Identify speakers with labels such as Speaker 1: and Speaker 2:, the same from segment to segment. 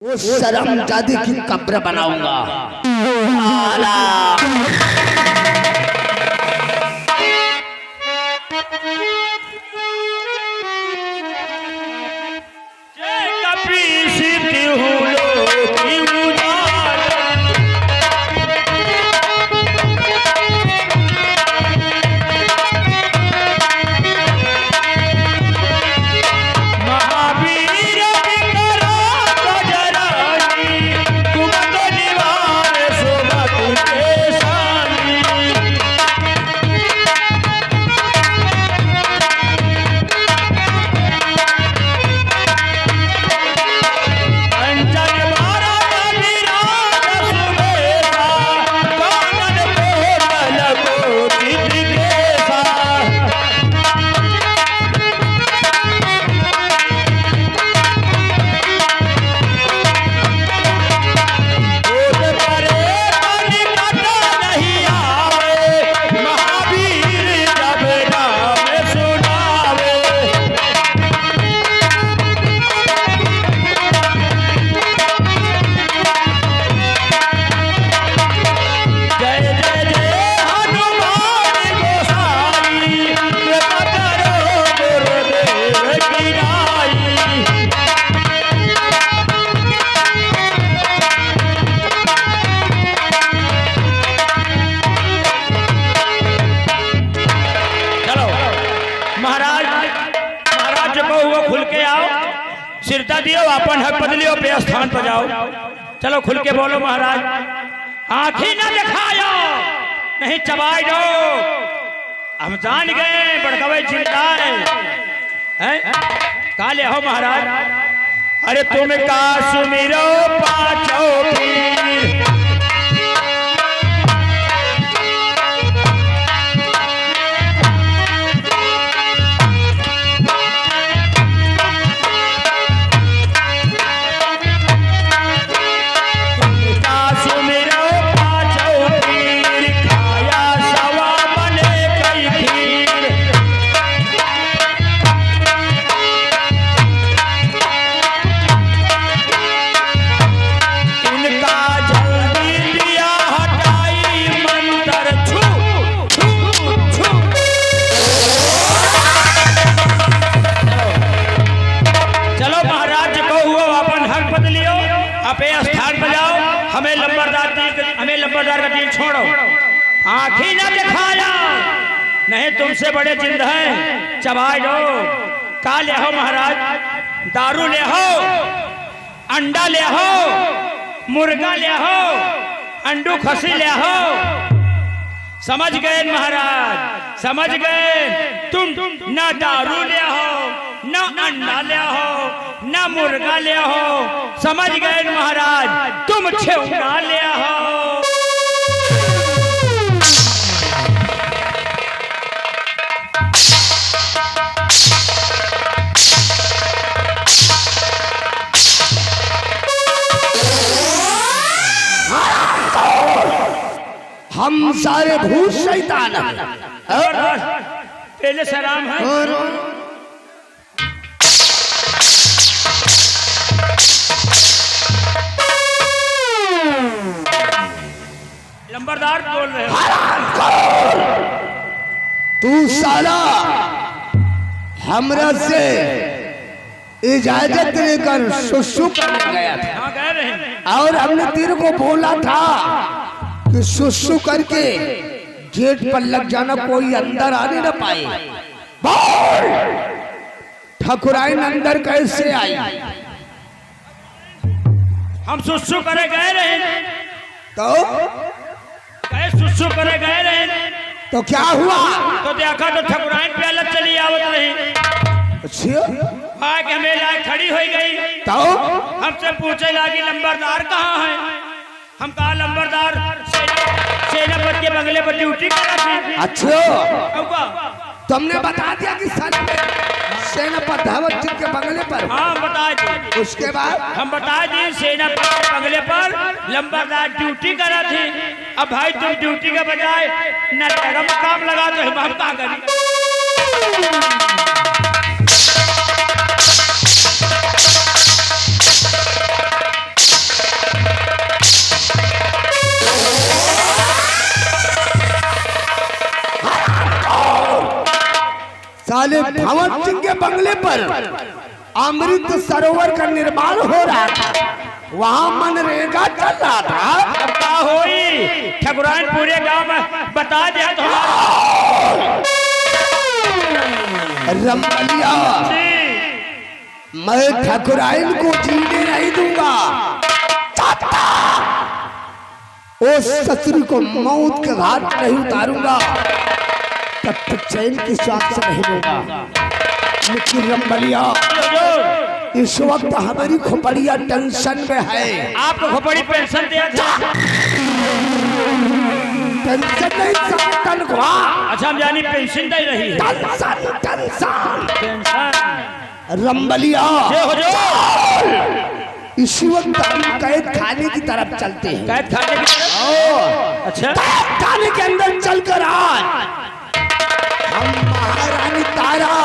Speaker 1: वो शर्मजादी की कब्र बनाऊंगा।
Speaker 2: सिरता दियो अपन हक बदलियो पे स्थान पर जाओ। चलो खुल के बोलो महाराज। आंखें न दिखायो नहीं चबाई दो। हम जान गए बड़कवे चिंता है काले हो महाराज। अरे तुम का सुमिरो पाचो पीर लंबरदार का दिल छोड़ो। आंखें न दिखाया नहीं तुमसे बड़े जिंद हैं चबाई दो। का ले हो महाराज? दारू ले हो, अंडा ले हो, मुर्गा ले हो, अंडू खसी ले हो। समझ गए महाराज, समझ गए। तुम ना दारू ले हो, ना अंडा ले हो, ना मुर्गा ले हो। समझ गए महाराज, तुम छेउड़ा ले हो।
Speaker 1: हम सारे भूत शैतान हैं।
Speaker 2: पहले सलाम है। लंबरदार बोल रहे हो।
Speaker 1: तू साला हमरा से इजाजत लेकर सुसु करने गया था।
Speaker 2: हाँ कह रहे हैं।
Speaker 1: और हमने तेरे को बोला था कि सुसु करके गेट पर लग जाना, कोई अंदर आने न पाए। बोल ठकुराइन अंदर कैसे आई?
Speaker 2: हम सुसु करे गए रहे
Speaker 1: तो
Speaker 2: कहे सुसु करे गए रहे
Speaker 1: तो क्या हुआ?
Speaker 2: तो देखा तो ठकुराइन पे अलग चली आवत रही।
Speaker 1: अच्छा
Speaker 2: आके हमें लायक खड़ी हो गई।
Speaker 1: तो
Speaker 2: हमसे पूछे लगी लंबरदार कहाँ है? हम कहा लंबरदार सेनापति के बंगले पर ड्यूटी कर रहा थी।
Speaker 1: अच्छा तुमने बता दिया कि सेनापति धावत सिंह के बंगले पर?
Speaker 2: हाँ बता दी।
Speaker 1: उसके बाद
Speaker 2: हम बता दिए सेनापति के बंगले पर लंबरदार ड्यूटी कर रहा थी। अब भाई तुम ड्यूटी के बजाय न काम लगा तो हम कहाँ करें?
Speaker 1: साले भंवर सिंह के बंगले पर अमृत सरोवर का निर्माण हो रहा था, वहाँ मनरेगा चल रहा था।
Speaker 2: अब का होई ठकुराइन पूरे गांव में बता दिया तो
Speaker 1: रमबलिया, मैं ठकुराइन को जीने नहीं दूंगा। उस ससुर को मौत के घाट नहीं उतारूंगा, तब तक चैन की सांस नहीं लूंगा। लेकिन रमबलिया, इस वक्त हमारी खोपड़िया टेंशन में है।
Speaker 2: आपको खोपड़ी पेंशन दिया था?
Speaker 1: टेंशन नहीं, तनख्वाह।
Speaker 2: अच्छा, हम जानी पेंशन दे रही है।
Speaker 1: Tension tension
Speaker 2: pension.
Speaker 1: रमबलिया,
Speaker 2: हो जो
Speaker 1: इसी वक्त हम कैद खाने की तरफ चलते हैं।
Speaker 2: कैद खाने की तरफ? अच्छा,
Speaker 1: कैद खाने के अंदर चलकर आज हम महारानी तारा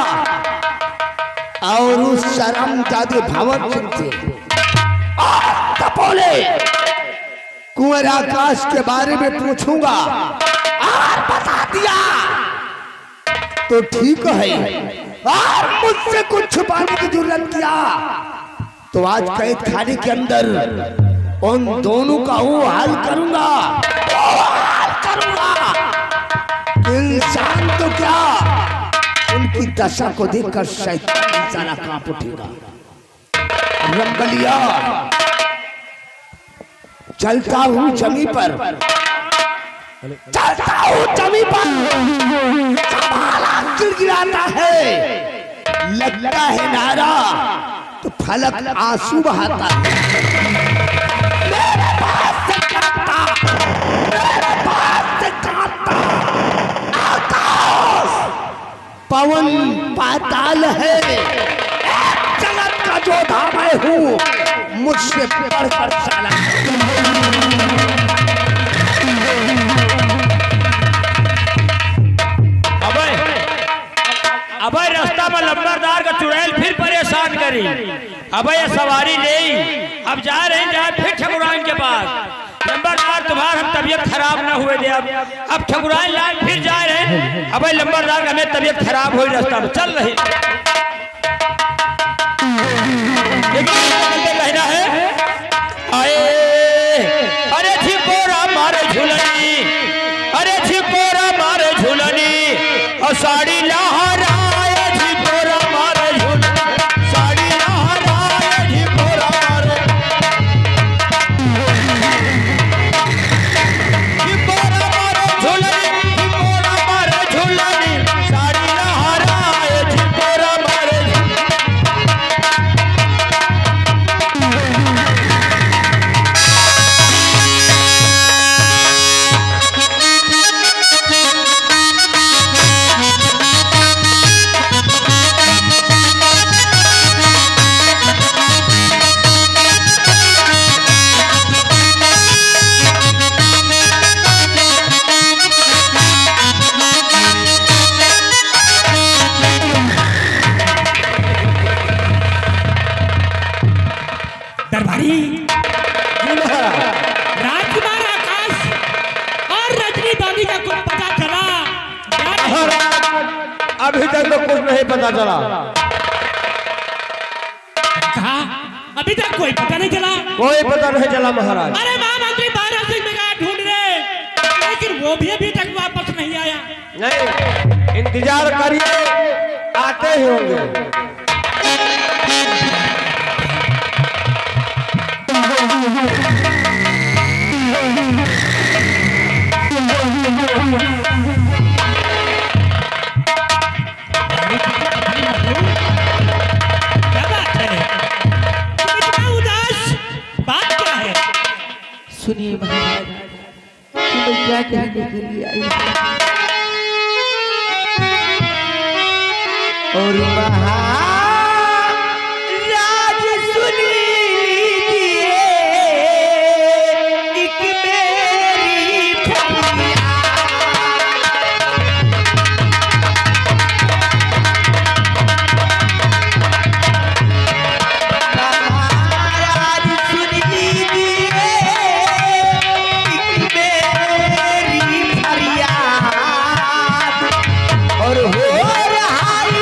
Speaker 1: और उस शर्मजादे भंवर सिंह से बोले कुंवर आकाश के बारे में पूछूंगा, और बता दिया तो ठीक है, और मुझसे कुछ छुपाने की जरूरत किया तो आज कैद खाने के अंदर उन दोनों का वो हाल करूंगा, इंसान तो क्या, उनकी दशा को देखकर शैतान इंसान कांप उठेगा। रमबलिया, चलता हूँ जमी पर, चलता हूँ जमी पर, संभाला गिड़गिड़ाता है, लगता है नारा तो फलक आंसू बहाता है। मेरे पास से कांपता, मेरे पास से कांपता आकाश, पवन पाताल है, जगत का जो धाम मैं हूँ मुझसे बढ़कर चला।
Speaker 2: अब रास्ता में लंबरदार का चुड़ैल फिर परेशान करी। अब ये सवारी ले, अब जा रहे हैं फिर ठकुराइन के पास। लंबरदार, तुम्हारा हम तबीयत खराब ना हुए दे। अब ठकुराइन लाल फिर जा रहे हैं। अब लंबरदार हमें तबीयत खराब हुई, रास्ता में चल रही, लेकिन कहना है आए, अरे छिपोरा मारे झुलनी, अरे छिपोरा मारे झुलनी, और साड़ी लहरा
Speaker 3: राजकुमार आकाश और रजनी बाबी का कुछ पता चला?
Speaker 2: अभी तक तो कुछ नहीं पता चला।
Speaker 3: कहा अभी तक कोई पता नहीं चला?
Speaker 2: कोई पता नहीं चला महाराज।
Speaker 3: अरे महामंत्री बारह सिंह में ढूंढ रहे, लेकिन वो भी अभी तक वापस नहीं आया।
Speaker 2: नहीं, इंतजार करिए, आते ही होंगे।
Speaker 3: क्या बात है? तुम इतना उदास, बात क्या है?
Speaker 4: सुनिए महाराज, मैं क्या कहने के लिए आई हूं। और महाराज सुनी लीजिए एक मेरी फरियाद। महाराज सुनी लीजिए एक मेरी फरियाद, और हो रहा है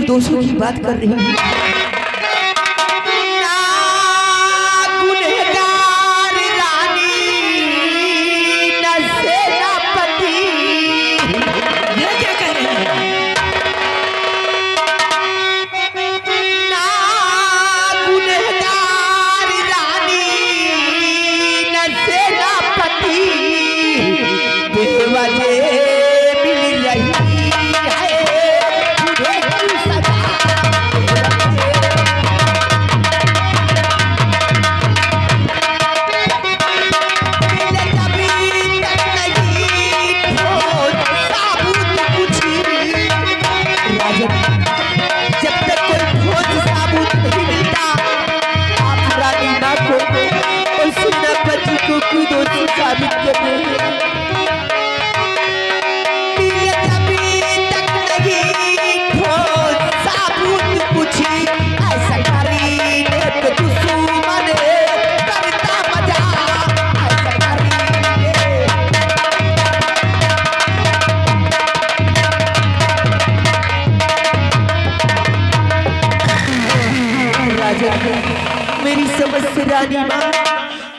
Speaker 4: निर्दोषों की बात कर रही है। मेरी समझ से रानी माँ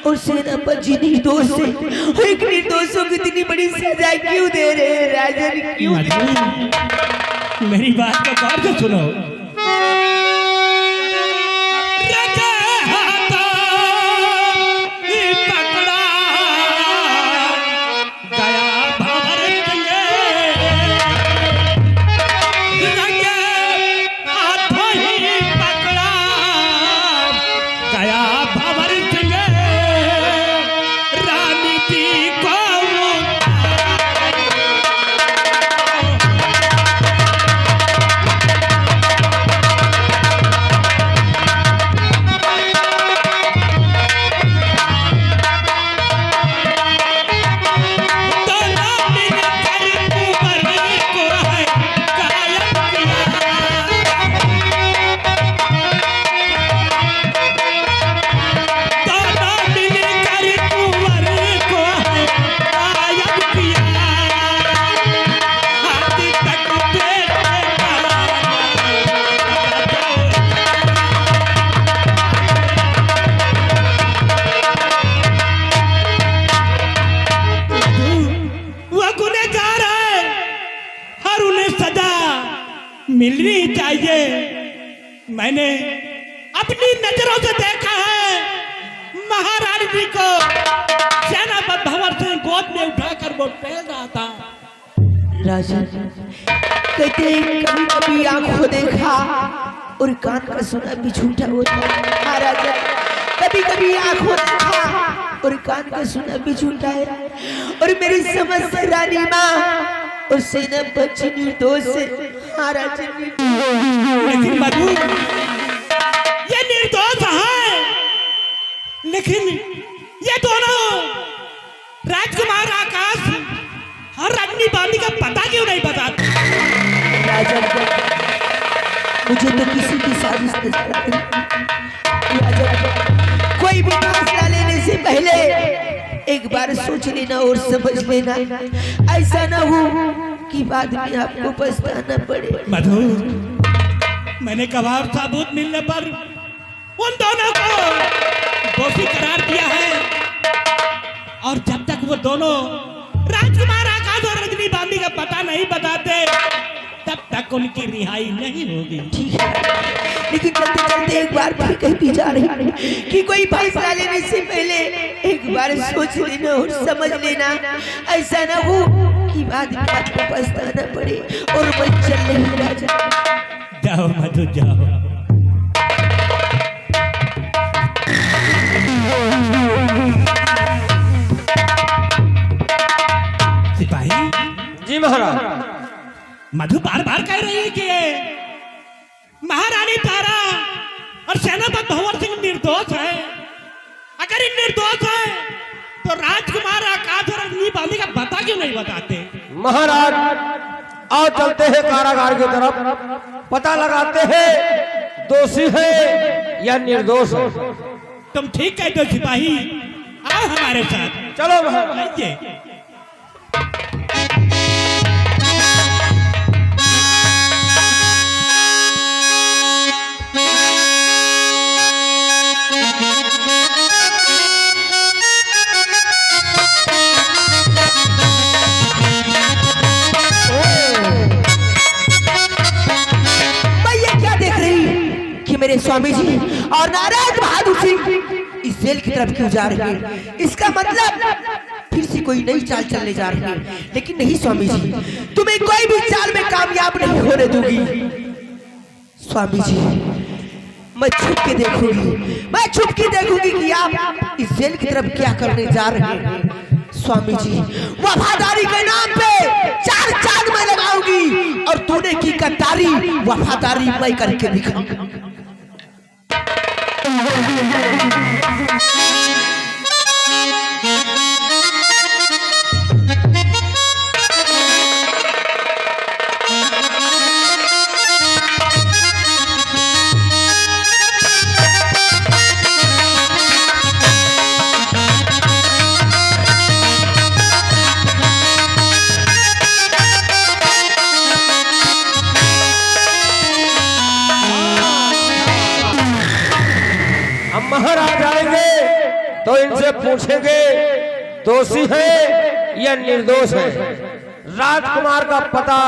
Speaker 4: और सेनापति निर्दोष है, और एक निर्दोषों को इतनी बड़ी सजा क्यों दे रहे हैं राजन, क्यों?
Speaker 3: मेरी बात को गौर से सुनो। मिलनी चाहिए। मैंने अपनी नजरों से देखा है महारानी जी को सेनापति भंवर सिंह गोद में उठाकर वो टेल रहा था।
Speaker 4: राजा कहते कभी कभी आंखों देखा और कान का सुना भी झूठा होता है। महाराजा कभी कभी आंखों देखा और कान का सुना भी झूठा है, और मेरी समझ से रानी माँ और सेनापति निर्दोष है। महाराज
Speaker 3: लेकिन मधु ये निर्दोष है, लेकिन ये दोनों राजकुमार आकाश और रजनी बांदी का पता क्यों नहीं बताते?
Speaker 4: राजा मुझे तो किसी की साजिश नजर आती है। राजा कोई भी फैसला लेने से पहले एक बार सोच लेना और समझ लेना, ऐसा ना हो कि बाद में आपको पछताना पड़े।
Speaker 3: मधु मैंने गवाह सबूत मिलने पर उन दोनों को दोषी करार दिया है, और जब तक वो दोनों राजकुमार आकाश और रजनी बांदी का पता नहीं बताते तब तक उनकी रिहाई नहीं होगी।
Speaker 4: ठीक है, लेकिन चलते चलते एक बार फिर कहीं भी जा रही है कि कोई फैसला लेने से पहले एक बार सोच लेना और समझ लेना, ऐसा ना हो कि बाद में आपको पछताना पड़े। और मैं चल रही राजा।
Speaker 3: जाओ मधु जाओ। सिपाही
Speaker 2: जी महाराज।
Speaker 3: मधु बार बार कह रही है कि महारानी तारा और सेनापति भंवर सिंह निर्दोष है। अगर ये निर्दोष है तो राजकुमार आकाश और रजनी बांदी का पता क्यों नहीं बताते?
Speaker 2: महाराज आओ चलते हैं कारागार की तरफ, पता लगाते हैं दोषी है या निर्दोष है।
Speaker 3: तुम ठीक कहते हो सिपाही, आओ हमारे साथ।
Speaker 2: चलो महाराज।
Speaker 3: आइए।
Speaker 4: और नारायण बहादुर सिंह इस जेल की तरफ क्यों जा रहे हैं? इसका मतलब फिर से कोई नई चाल चलने जा रही है। लेकिन नहीं स्वामी जी, तुम्हें कोई भी चाल में कामयाब नहीं होने दूंगी। स्वामी जी, मैं छुप के देखूंगी कि आप इस जेल की तरफ क्या करने जा रहे हैं। स्वामी जी, वफादारी के नाम पे 4 चांद मैं लगाऊंगी और तूने की गद्दारी वफादारी मैं करके दिखाऊंगा।
Speaker 5: महाराज आएंगे तो इनसे पूछेंगे दोषी है या निर्दोष है। राजकुमार का पता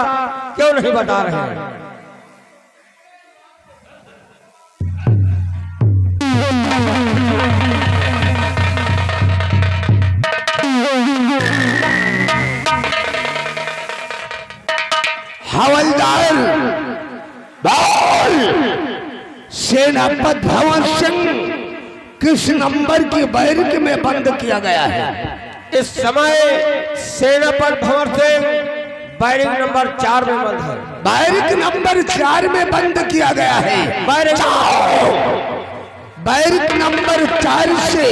Speaker 5: क्यों नहीं बता रहे हैं?
Speaker 1: हवलदार बोल, सेनापति भवन सिंह किस नंबर की बैरक में बंद किया गया है?
Speaker 5: इस समय सेनापति भंवर सिंह बैरक नंबर 4 में बंद है।
Speaker 1: बैरक नंबर 4 में बंद किया गया है। बैरक नंबर 4 से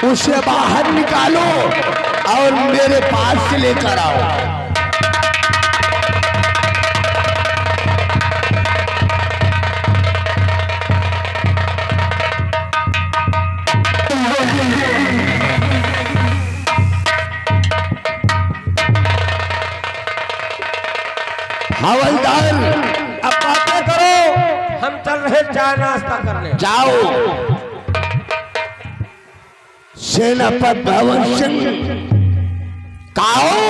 Speaker 1: उसे बाहर निकालो और मेरे पास से लेकर आओ। हवलदार,
Speaker 5: अब बातें करो, हम चल रहे चाय नाश्ता करने।
Speaker 1: जाओ। सेनापति भवन सिंह, कहो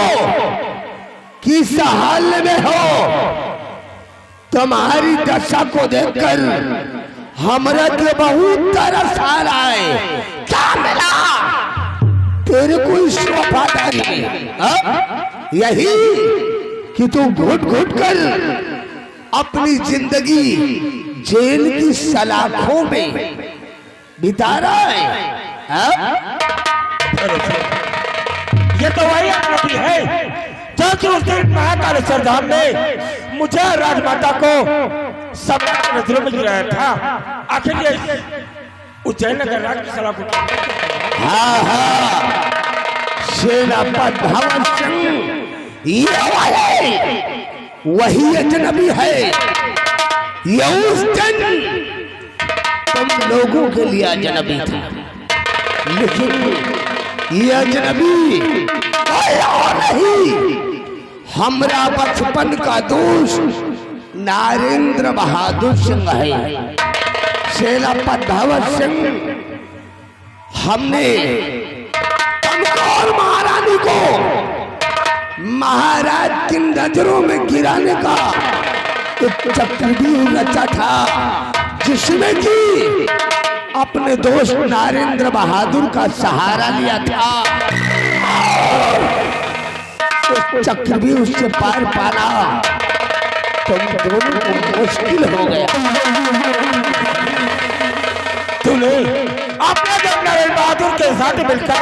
Speaker 1: किस हाल में हो? तुम्हारी दशा को देखकर हमरा के बहुत तरस आ रहा है। क्या मिला तेरे को इस वफादारी में? यही कि तू घुट घुट कर अपनी जिंदगी जेल की सलाखों में बिता रहा है।
Speaker 5: ये तो वही आरोपी है जो उस दिन महाकाल सरदार ने मुझे राजमाता को सम्राट की नजरों में गिराया था। आखिर ये उज्जैन नगर राज की सलाखों।
Speaker 1: हाँ, सेनापति भवन सिंह ये वही अजनबी है। ये उस दिन तुम लोगों के लिए अजनबी था, लेकिन ये अजनबी कोई और नहीं, हमरा बचपन का दोस्त नरेंद्र बहादुर सिंह है। सेनापति भवन सिंह, हमने कमजोर महारानी को महाराज की नजरों में गिराने का एक चक्रव्यूह रचा था, जिसमें कि अपने दोस्त नरेंद्र बहादुर का सहारा लिया था। उस चक्रव्यूह से पार पाना तुम दोनों को मुश्किल हो गया।
Speaker 5: तूने अपने जब नरेंद्र बहादुर के साथ मिलकर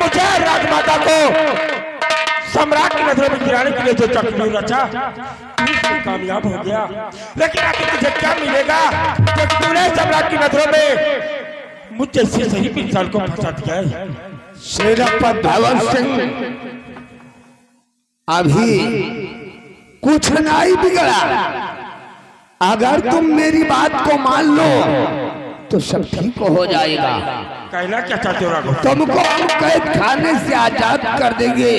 Speaker 5: मुझे राजमाता को सम्राट की नजरों में गिराने के लिए जो चक्रव्यूह रचा, उसमें कामयाब हो गया। लेकिन आखिर तुझे क्या मिलेगा जब तूने सम्राट की नजरों में मुझ जैसे सही इंसान को फंसा दिया है?
Speaker 1: सेनापति भवन सिंह, अभी कुछ नहीं बिगड़ा। अगर तुम मेरी बात को मान लो तो सब ठीक हो जाएगा।
Speaker 5: कहना क्या चाहते हो?
Speaker 1: तुमको हम कैद खाने से आजाद कर देंगे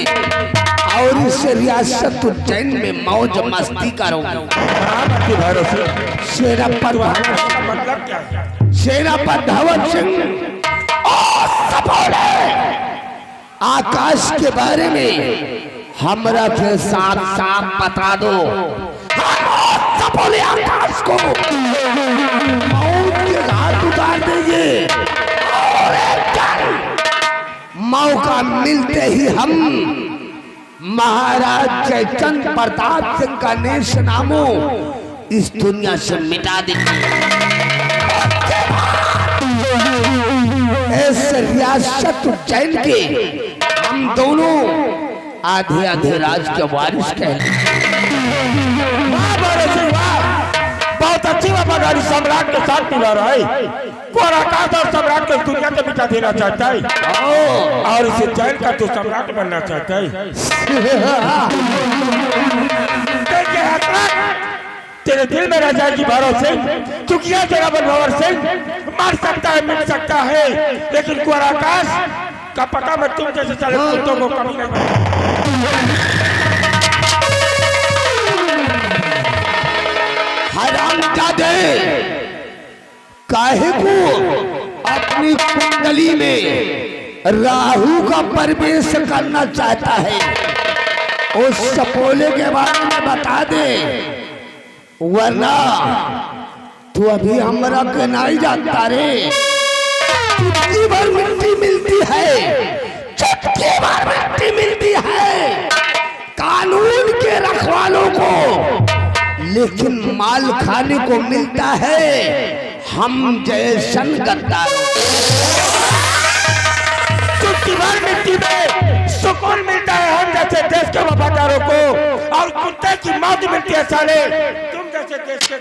Speaker 1: और इस रियासत उज्जैन में मौज मस्ती करोगे। सेनापति
Speaker 5: मतलब क्या है?
Speaker 1: सेनापति धवन सिंह आकाश के बारे में हमरा के साथ साफ बता दो। बोले आकाश को मौत के घाट मिलते ही हम महाराज जयचंद प्रताप सिंह का नेश नामो इस दुनिया से मिटा देंगे। इस रियासत उज्जैन के हम दोनों आधे आधे राज के वारिस कहते।
Speaker 5: बहुत अच्छी वफादारी सम्राट के साथ मिला रहा है। कोराकाश और सम्राट को दुनिया से मिटा देना चाहता है और इसे जैन का तो सम्राट बनना चाहता है। तेरे दिल में रह जाएगी भैरव सिंह, क्योंकि यह तेरा भंवर सिंह मर सकता है, मिट सकता है, लेकिन कोराकाश का पता मैं तुम जैसे चले कुत्तों को कभी नहीं।
Speaker 1: हरामजादे, काहे को अपनी कुंडली में राहु का प्रवेश करना चाहता है? उस सपोले के बारे में बता दे, वरना तू अभी हमरा के नहीं जानता रे। चुटकी भर मिट्टी मिलती है, चुटकी भर मिट्टी मिलती है कानून के रखवालों को, लेकिन माल खाने को मिलता है हम जैसन गद्दारों।
Speaker 5: चुटकी भर मिट्टी में सुकून मिलता है हम जैसे देश के वफादारों को, और कुत्ते की मौत मिलती है साले तुम जैसे देश के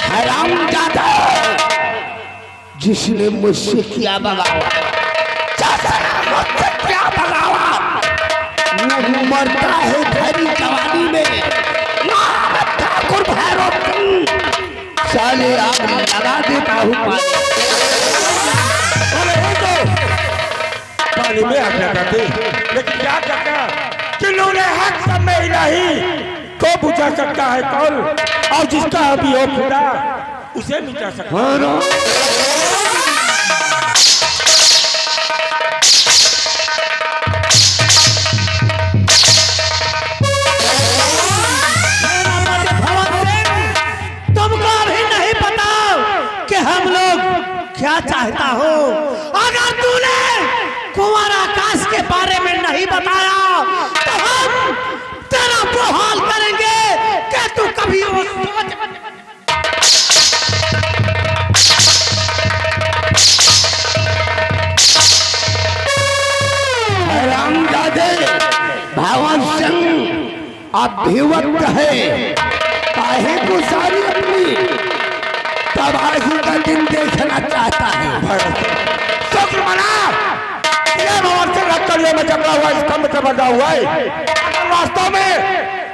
Speaker 1: हरामजादा, जिसने मुझसे किया बगावत, मुझसे क्या बगावत, वो मरता है भरी जवानी में। ठाकुर भैरव सिंह साले आग लगा देता हूँ
Speaker 5: पानी में आग लगाते, लेकिन क्या करना कि लोग हक सब में ही नहीं को बुझा सकता है कौन, और जिसका अभी हो खुदा उसे मिटा सकता है।
Speaker 3: क्या चाहता हो? अगर तूने कुंवर आकाश के बारे में नहीं बताया तो हम तेरा वो हाल करेंगे कि तू कभी वो सोच।
Speaker 1: हरामजादे, भवन सिंह अभिवक्त है, काहे को सारी अपनी तबाही का दिन देखना चाहता है।
Speaker 5: शुक्र मना, ये भवन सिंह रखकर में जबड़ा हुआ इस कम से बंधा हुआ है, वास्तव में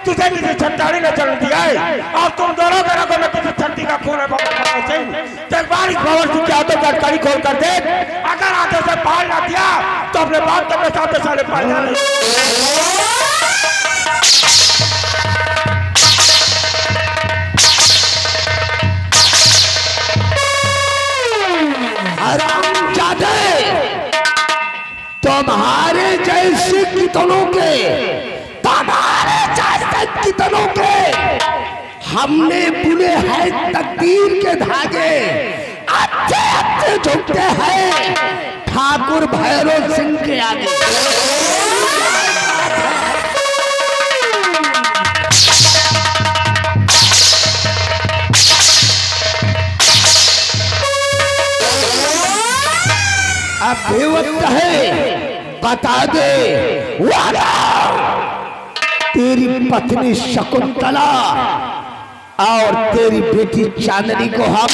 Speaker 5: तुझे किसी छट्टारी ने जन्म दिया है, और तुम दोनों के रगों में किसी छट्टी का खून है भवन सिंह। तो एक बार इस भवन सिंह के हाथों पर कड़ी खोल कर दे, अगर हाथों से पाल ना दिया तो अपने बाप के साथ सारे पाल डाले।
Speaker 1: हरामजादे, तुम्हारे जैसे कितनों के, तुम्हारे जैसे कितनों के हमने बुने हैं तकदीर के धागे, अच्छे अच्छे झुकते हैं ठाकुर भैरव सिंह के आगे। अभिवक्त है, बता दे, तेरी पत्नी शकुंतला और तेरी बेटी चांदनी को हम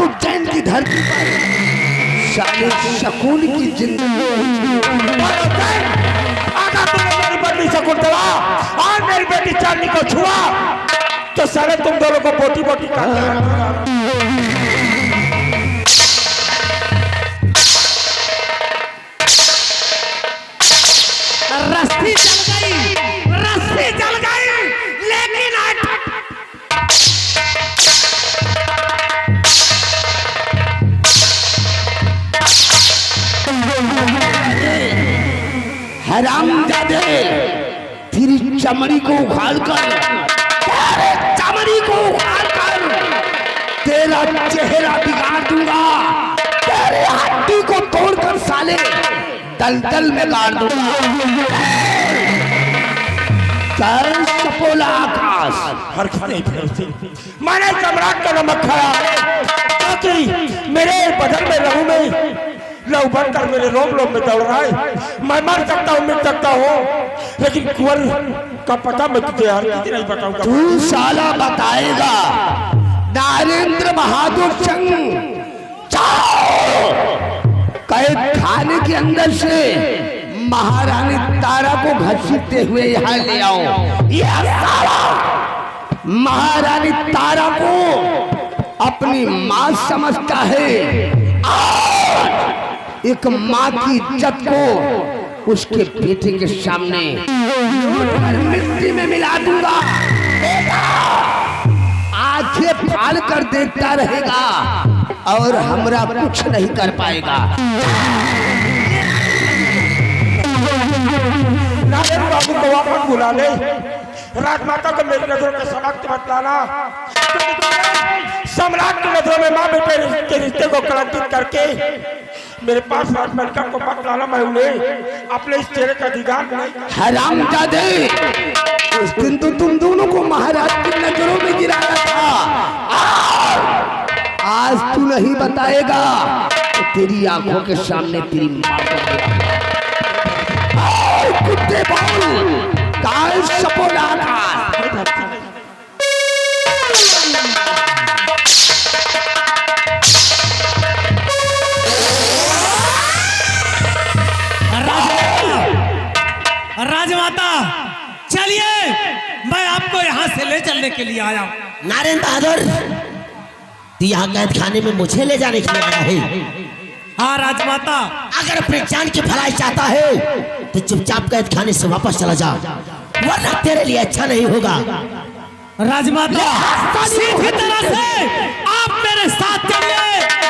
Speaker 1: उज्जैन की धरती पर शादी शकुन की जिंदगी।
Speaker 5: अगर तुमने मेरी पत्नी शकुंतला और मेरी बेटी चांदनी को छुआ तो सारे तुम दोनों को पोटी पोटी कर
Speaker 3: रस्सी जल गई, रस्सी जल गई, लेकिन
Speaker 1: हरामजादे, तेरी चमड़ी को उखाड़ कर, तेरे चमड़ी को उखाड़ कर तेरा चेहरा बिगाड़ दूंगा, तेरे हड्डी को तोड़कर साले दलदल में गाड़ दूंगा। चल सपोला आकाश,
Speaker 5: हरकत नहीं फिरती। मैंने सम्राट का नमक खाया ताकि मेरे बदन में लहू बनकर मेरे रोम रोम में दौड़ रहा है। मैं मर सकता हूँ, मिट सकता हूँ, लेकिन कुंवर का पता मैं तुझे यार किसी नहीं बताऊंगा।
Speaker 1: तू साला बताएगा। नरेंद्र बहादुर सिंह, जाओ कैद खाने के अंदर से महारानी तारा को घसीटते हुए यहाँ ले आओ। यह साला महारानी तारा को अपनी मां समझता है। आज एक मां की इज्जत को उसके बेटे के सामने मिट्टी में मिला दूंगा। आंखें फाड़ कर देखता रहेगा और हमरा कुछ नहीं कर पाएगा।
Speaker 5: नारायण बाबू को वापस बुला ले। राजमाता को मेरी नजरों के समक्ष मत लाना। सम्राट की नजरों में माँ बेटे के रिश्ते को कलंकित करके मेरे पास राजमलका को मत लाना। मैं उन्हें अपने इस चेहरे का दीदार नहीं।
Speaker 1: हरामजादे, उस दिन तो तुम दोनों को महाराज की नजरों में गिराया था। आज तू नहीं बताएगा तो तेरी आंखों के सामने तेरी मां को गिराऊंगा। कुत्ते बोल, काल सपोला
Speaker 3: राजमाता, चलिए, मैं आपको यहाँ से ले चलने के लिए आया हूँ।
Speaker 4: नारायण बहादुर, तू यहाँ कैद खाने में मुझे ले जाने के लिए आया है?
Speaker 3: हाँ राजमाता।
Speaker 4: अगर अपने जान की भलाई चाहता है तो चुपचाप कैद खाने से वापस चला जा, वरना तेरे लिए अच्छा नहीं होगा।
Speaker 3: राजमाता, सीधी तरह से आप मेरे साथ चलिए,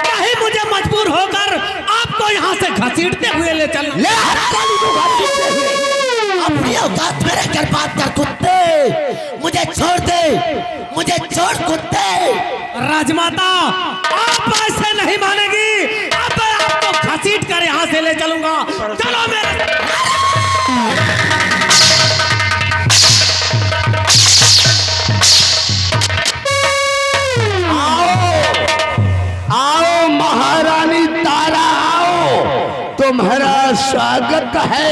Speaker 3: नहीं मुझे मजबूर होकर आपको यहाँ से घसीटते हुए ले चलूं।
Speaker 4: अपनी औकात में रहकर बात कर कुत्ते, मुझे छोड़ दे, मुझे छोड़ कुत्ते।
Speaker 3: राजमाता, आप ऐसे नहीं मानेगी। अब मैं आपको घसीट कर यहाँ से ले चलूंगा। चलो मेरे
Speaker 1: आओ महारानी तारा, आओ, तुम्हारा स्वागत है।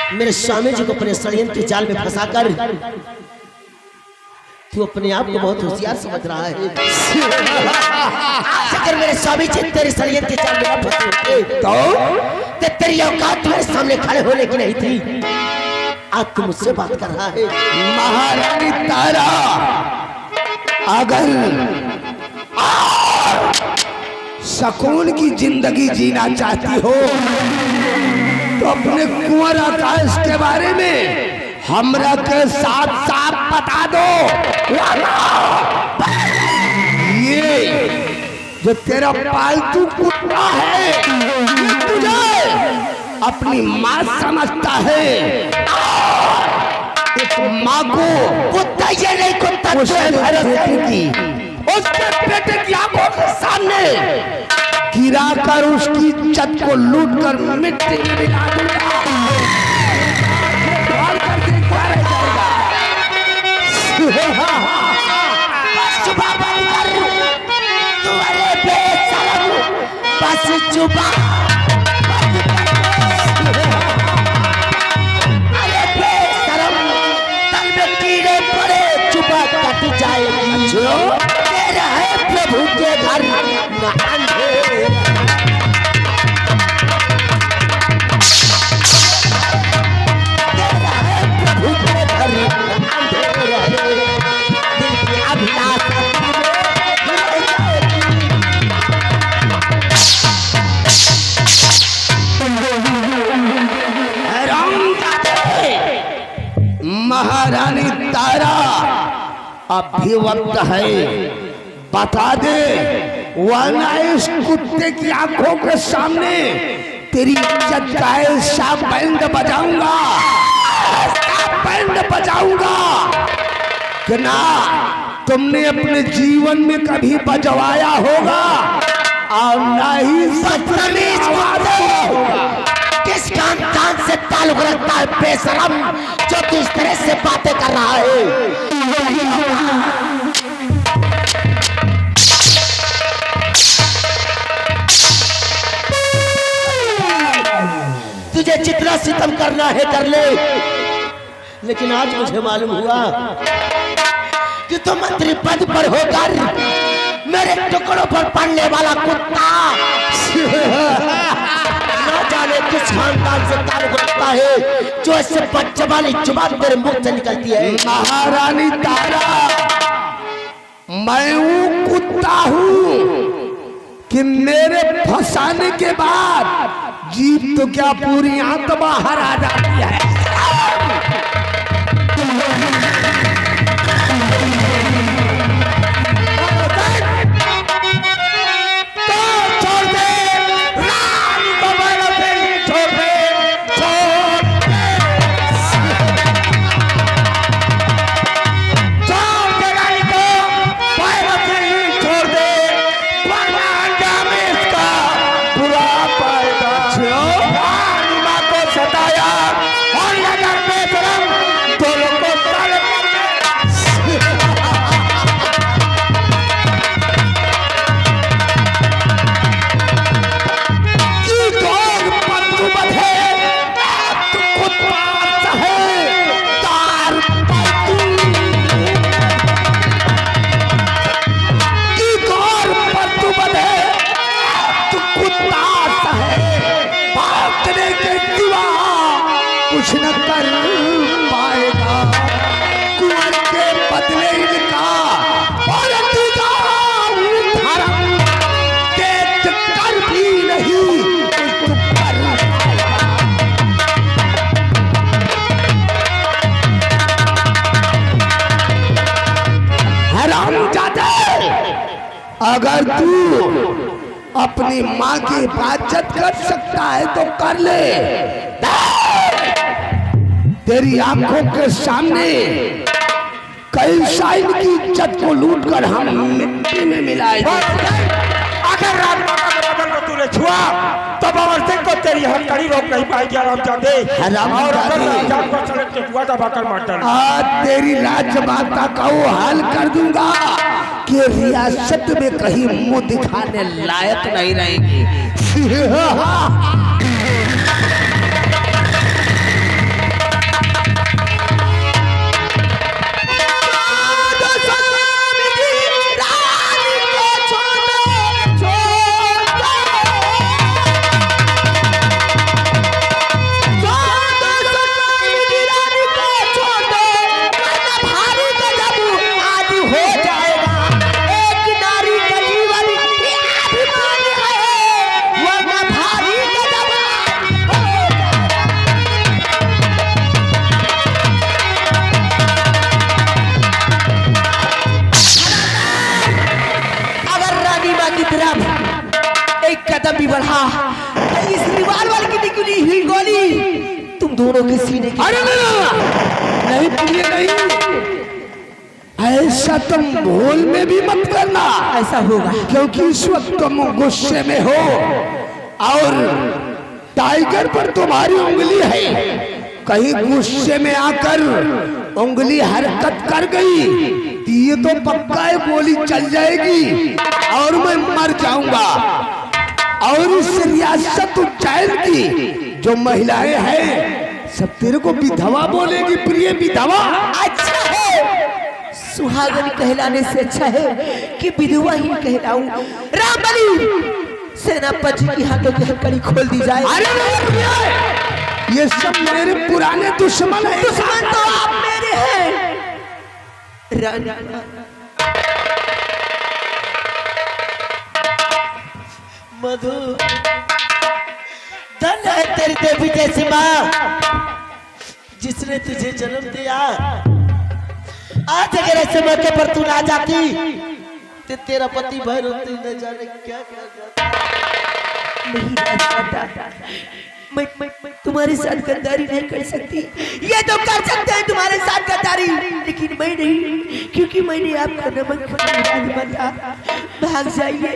Speaker 4: मेरे स्वामी जी को अपने षड्यंत्र के जाल में फंसाकर तू अपने आप को बहुत होशियार समझ रहा है। अगर मेरे स्वामी जी तेरे षड्यंत्र के जाल में फंसे होते तो तेरी औकात मेरे सामने खड़े होने की नहीं थी। आज तू मुझसे बात कर रहा है।
Speaker 1: महारानी तारा, अगर सुकून की जिंदगी जीना चाहती हो तो अपने कुंवर आकाश के बारे में हमरा के साथ साफ बता दो। ये जो तेरा पालतू कुत्ता है, ये तुझे अपनी माँ समझता है। एक माँ को कुत्ता ये नहीं, कुत्ता उसके बेटे की आंखों के सामने गिराकर उसकी इज्जत को लूटकर मिट्टी में मिला दूंगा।
Speaker 4: बस चुपा, अरे बेशरम, तल में कीड़े पड़े, चुपा कट जाएगी। तेरा है प्रभु के घर न अंधेरा। तेरा है प्रभु के घर न अंधेरा। दिल की अभिलाषा
Speaker 1: महारानी तारा, अब भी वक्त है, बता दे, वरना इस कुत्ते की आंखों के सामने तेरी इज्जत का ऐसा बैंड बजाऊंगा, ऐसा बैंड बजाऊंगा कि ना तुमने अपने जीवन में कभी बजवाया होगा और ना ही बदतमीज होगा।
Speaker 4: किस खानदान से ताल्लुक रखता है बेशरम, जो तू इस तरह से बातें कर रहा है? तुझे जितना सितम करना है कर ले, लेकिन आज मुझे मालूम हुआ कि तुम मंत्री पद पर होकर मेरे टुकड़ों पर पड़ने वाला कुत्ता न जाने किस खानदान से ताल्लुक रखता है, जो इससे बच्चे वाली जुबान तेरे मुंह से निकलती है।
Speaker 1: महारानी तारा, मैं वो कुत्ता हूँ कि मेरे फंसाने के बाद जीप तो क्या पूरी आंत बाहर आ जाती है। कुछ न कर पाएगा कुंवर के बदले इनका और धर्म देख कर भी नहीं कर हरामजादे, अगर तू अपनी माँ की हिफाजत कर सकता है तो कर ले। तेरी आंखों के सामने कई साइड की इज्जत को लूट कर हम मिट्टी में मिलाए।
Speaker 5: अगर राजमाता के बदन को तूने छुआ तो बाबर सिंह को तेरी हथकड़ी रोक नहीं पाएगी हरामजादे। और अगर राजजात को सड़क के हुआ दबाकर मार डाल,
Speaker 1: आज तेरी राजमाता का वो हाल कर दूंगा कि रियासत में कहीं मुंह दिखाने लायक नहीं रहेगी।
Speaker 4: कदम भी बढ़ा, इस रिवाल्वर की निकली हुई गोली तुम दोनों के सीने की।
Speaker 1: अरे नहीं प्रिय नहीं, ऐसा तुम भूल में भी मत करना।
Speaker 4: ऐसा होगा
Speaker 1: क्योंकि इस वक्त तुम गुस्से में हो और टाइगर पर तुम्हारी उंगली है। कहीं गुस्से में आकर उंगली हरकत कर गई ये तो पक्का है गोली चल जाएगी और मैं मर जाऊंगा। और इस रियासत उज्जैन की जो महिलाएं हैं सब तेरे को विधवा बोलेगी। प्रिय विधवा
Speaker 4: अच्छा है, सुहागन कहलाने से अच्छा है कि विधवा ही कहलाऊं। रामबली सेनापति की हाथों की हथकड़ी खोल दी जाए।
Speaker 1: अरे नहीं, ये सब मेरे पुराने दुश्मन हैं।
Speaker 4: दुश्मन तो आप मेरे हैं। मधु, धन है तेरी देवी जैसी माँ जिसने तुझे जन्म दिया। आज अगर ऐसे मौके पर तू ना जाती तेरा पति भैरव न जाने क्या कर रहा था। नहीं राजमाता, मैं तुम्हारे साथ गद्दारी नहीं कर सकती। ये तो कर सकते हैं तुम्हारे साथ गद्दारी, लेकिन मैं नहीं, क्योंकि मैंने आपका नमक राजमाता। भाग जाइए,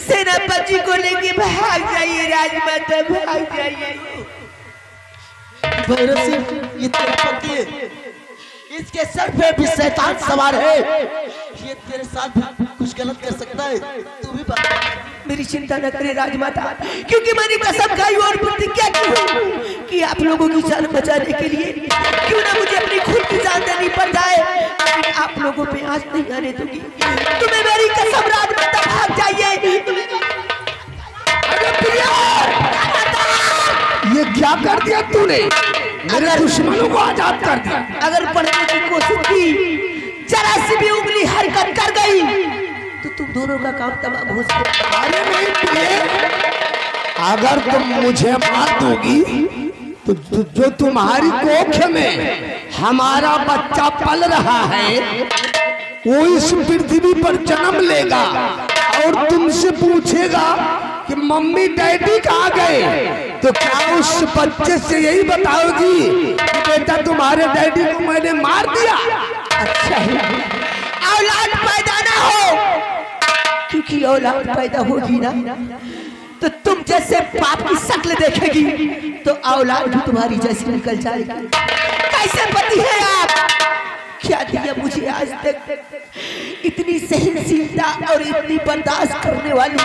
Speaker 4: सेनापति को लेके भाग जाइए राजमाता, भाग जाइए। भैरव सिंह, ये तेरा पति है, इसके सर पे भी शैतान सवार है, ये तेरे साथ कुछ गलत कर सकता है, तू भी मेरी चिंता न करे राजमाता, क्योंकि मैंने कसम खाई और प्रतिज्ञा की कि आप लोगों की जान बचाने के लिए क्यों ना मुझे अपनी खुद की जान देनी पड़ जाए, लेकिन आप लोगों पे आज नहीं आने दूंगी। तुम्हें मेरी कसम राजमाता, भाग जाइए।
Speaker 1: ये क्या कर दिया तूने? मेरे दुश्मनों को आजाद कर दिया।
Speaker 4: अगर पढ़ने की कोशिश की, जरा सी भी उंगली हरकत कर गई तो तुम दोनों का काम तमाम हो सकता।
Speaker 1: अरे नहीं प्रिय, अगर तुम मुझे मार दोगी तो जो तुम्हारी कोख में हमारा बच्चा पल रहा है वो इस पृथ्वी पर जन्म लेगा और तुमसे पूछेगा कि मम्मी डैडी कहाँ गए, तो क्या उस बच्चे से यही बताओगी कि बेटा तुम्हारे डैडी को मैंने मार दिया?
Speaker 4: अच्छा है औलाद पैदा ना हो, क्योंकि औलाद पैदा होगी ना तो तुम जैसे बाप की शक्ल देखेगी तो औलाद भी तुम्हारी जैसी निकल जाएगी। कैसे पति है आप? क्या दिया मुझे आज तक इतनी सहनशीलता और इतनी बर्दाश्त करने वाली,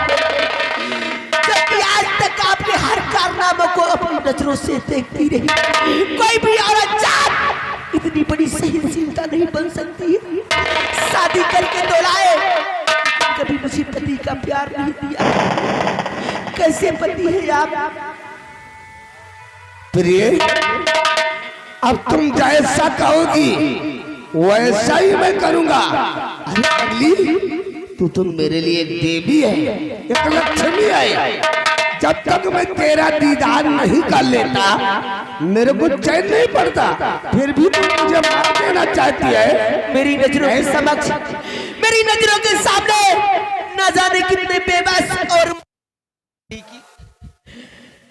Speaker 4: जबकि आज तक आपके हर कारनामों को अपनी नजरों से देखती रही। कोई भी औरत जात इतनी बड़ी सहनशीलता नहीं बन सकती है। शादी करके दोलाए, कभी मुझे पति का प्यार नहीं दिया। कैसे पति है आप?
Speaker 1: प्रिय, अब तुम जैसा कहोगी वैसा ही मैं करूंगा। अरे अगली, तू तो मेरे लिए एक देवी है, एक लक्ष्मी है। जब तक मैं तेरा दीदार नहीं कर लेता मेरे को चैन नहीं पड़ता, फिर भी तू मुझे मार देना चाहती है।
Speaker 4: मेरी नजरों के समक्ष, मेरी नजरों के सामने न जाने कितने बेबस और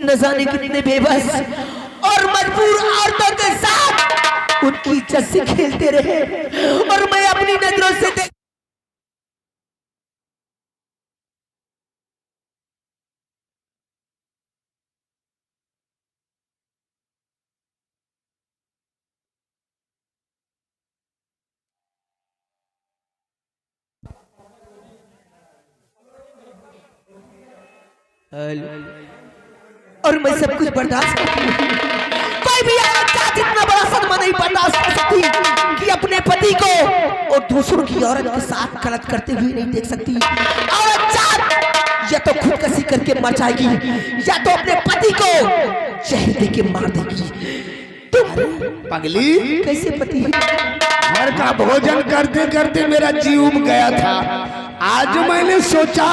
Speaker 4: न जाने कितने बेबस और मजबूर औरतों के साथ उनकी इज्जत से खेलते रहे, और मैं अपनी नजरों से देख और मैं सब कुछ बर्दाश्त करती हूँ। कोई भी औरत का जितना बड़ा सदमा नहीं बर्दाश्त कर सकती कि अपने पति को और दूसरों की औरत के साथ गलत करते हुए नहीं देख सकती। औरत जात या तो खुदकुशी करके मर जाएगी या तो अपने पति को जहर दे के मार देगी। तुम
Speaker 1: पगली,
Speaker 4: कैसे पति है?
Speaker 1: घर का भोजन करते करते मेरा जीव उब गया था। आज मैंने सोचा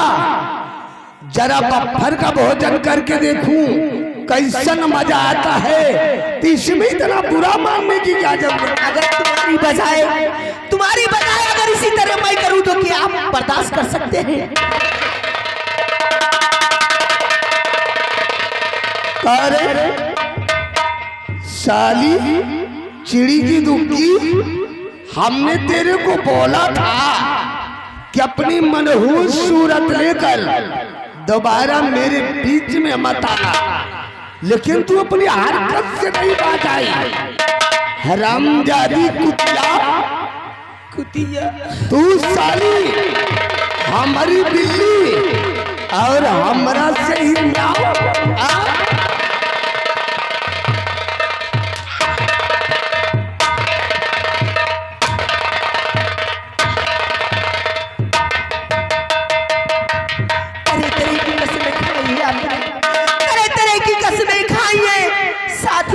Speaker 1: जरा बफर का भोजन करके देखूं कैसन मजा आता है, तो इसमें इतना बुरा मानने की क्या जरूरत?
Speaker 4: अगर तुम्हारी बजाय अगर इसी तरह मैं करूं तो क्या आप बर्दाश्त कर सकते हैं?
Speaker 1: अरे साली चिड़ी की दुखी, हमने तेरे को बोला था कि अपनी मनहूस सूरत लेकर दोबारा मेरे बीच में मत आना, लेकिन तू अपनी हरकत से नहीं बाज आई। हरामजादी कुतिया, तू साली हमारी बिल्ली और हमरा से ही मिलाओ।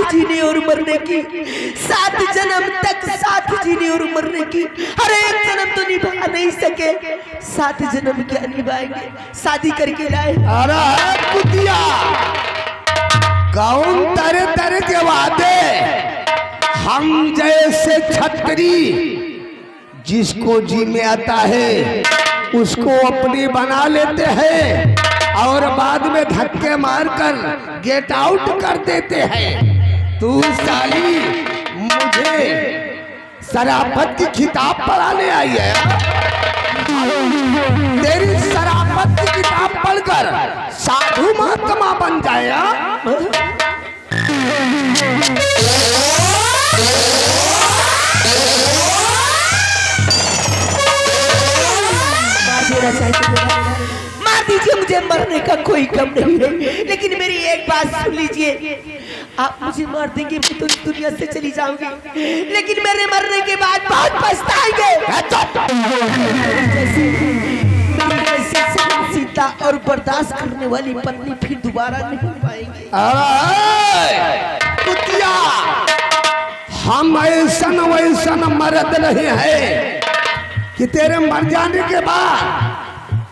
Speaker 4: जीने और मरने की, 7 जन्म तक साथ जीने और मरने की। हर एक जन्म तो निभा नहीं सके, 7 जन्म क्या निभाएंगे? शादी करके लाए।
Speaker 1: अरे कुतिया, कौन तरह तरह के वादे, हम जैसे छतरी जिसको जी में आता है उसको अपनी बना लेते हैं और बाद में धक्के मारकर गेट आउट कर देते हैं। तू साली मुझे शराफत की किताब पढ़ाने आई है। तेरी शराफत की किताब पढ़कर साधु महात्मा बन जाएगा।
Speaker 4: मार दीजिए, मुझे मरने का कोई कम नहीं है, लेकिन मेरी एक बात सुन लीजिए। आप मुझे मार देंगे, मैं तो इस दुनिया से चली जाऊंगी, लेकिन मेरे मरने के बाद बहुत पछताएंगे। सीता और बर्दाश्त करने वाली पत्नी फिर दोबारा नहीं पाएंगे।
Speaker 1: कुतिया, हम ऐसन वैसन मर्द नहीं है कि तेरे मर जाने के बाद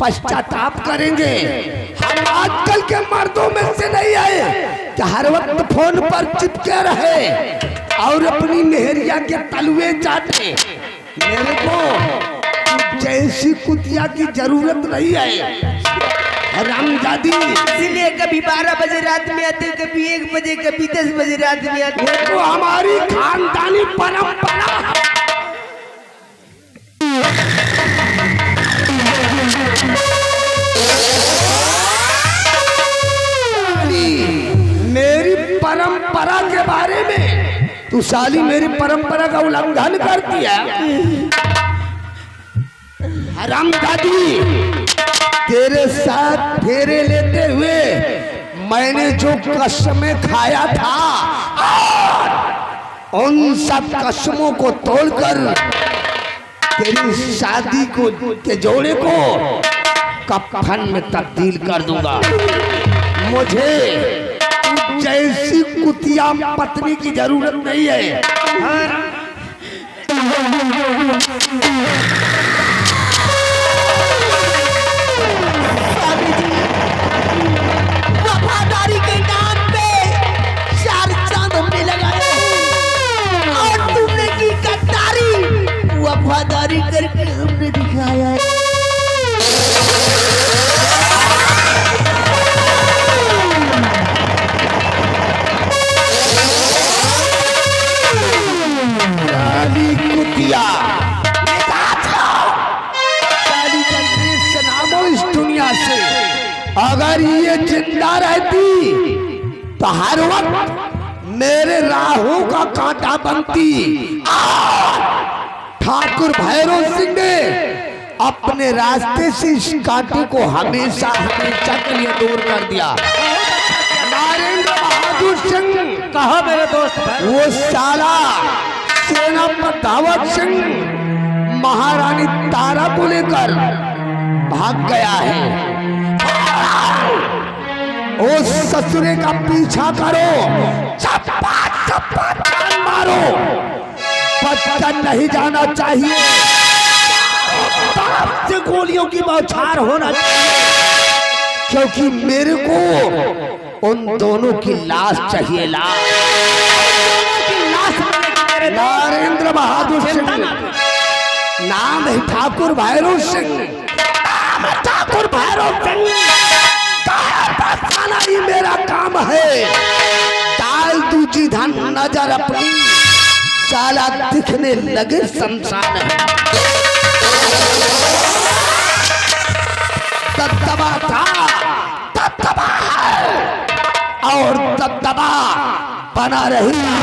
Speaker 1: पश्चाताप करेंगे। हम आजकल के मर्दों में से नहीं आए कि हर वक्त फोन पर चिपके रहे और अपनी मेहरिया के तलवे चाटे। मेरे को जैसी कुतिया की जरूरत नहीं है हरामजादी।
Speaker 4: इसलिए कभी 12 बजे रात में आते, कभी 1 बजे, कभी 10 बजे रात में आते।
Speaker 1: तो हमारी खानदानी परंपरा है। मेरी परंपरा के बारे में तू साली मेरी परंपरा का उल्लंघन करती है। हरामजादी, तेरे साथ फेरे लेते हुए मैंने जो कसमें खाया था, उन सब कसमों को तोड़कर तेरी शादी को के जोड़े को कफन में तब्दील कर दूंगा। मुझे जैसी कुतिया पत्नी की जरूरत नहीं है।
Speaker 4: वफादारी के नाम पे 4 चांद हमने लगाए और तुमने की गद्दारी। वफादारी करके हमने दिखाया है।
Speaker 1: कुतिया, नामो इस दुनिया से अगर ये जिंदा रहती तो हर वक्त मेरे राहों का कांटा बनती। ठाकुर भैरव सिंह ने अपने रास्ते से इस कांटे को हमेशा हमेशा के लिए दूर कर दिया। नरेंद्र बहादुर सिंह
Speaker 2: कहा मेरे दोस्त
Speaker 1: वो साला सेनापति दावत सिंह महारानी तारा को लेकर भाग गया है। उस ससुरे का पीछा करो, चप्पा चप्पा जान मारो, बचकर नहीं जाना चाहिए। तरफ से गोलियों की बौछार होना चाहिए, क्योंकि मेरे को उन दोनों की लाश चाहिए। नरेंद्र बहादुर सिंह नाम है, ठाकुर भैरव सिंह। ठाकुर भैरव सिंह बताना ही मेरा काम है। डाल दूजी धन नजर अपनी, साला दिखने लगे शमशान है। दबदबा था, दबदबा है और दबदबा बना रहेगा।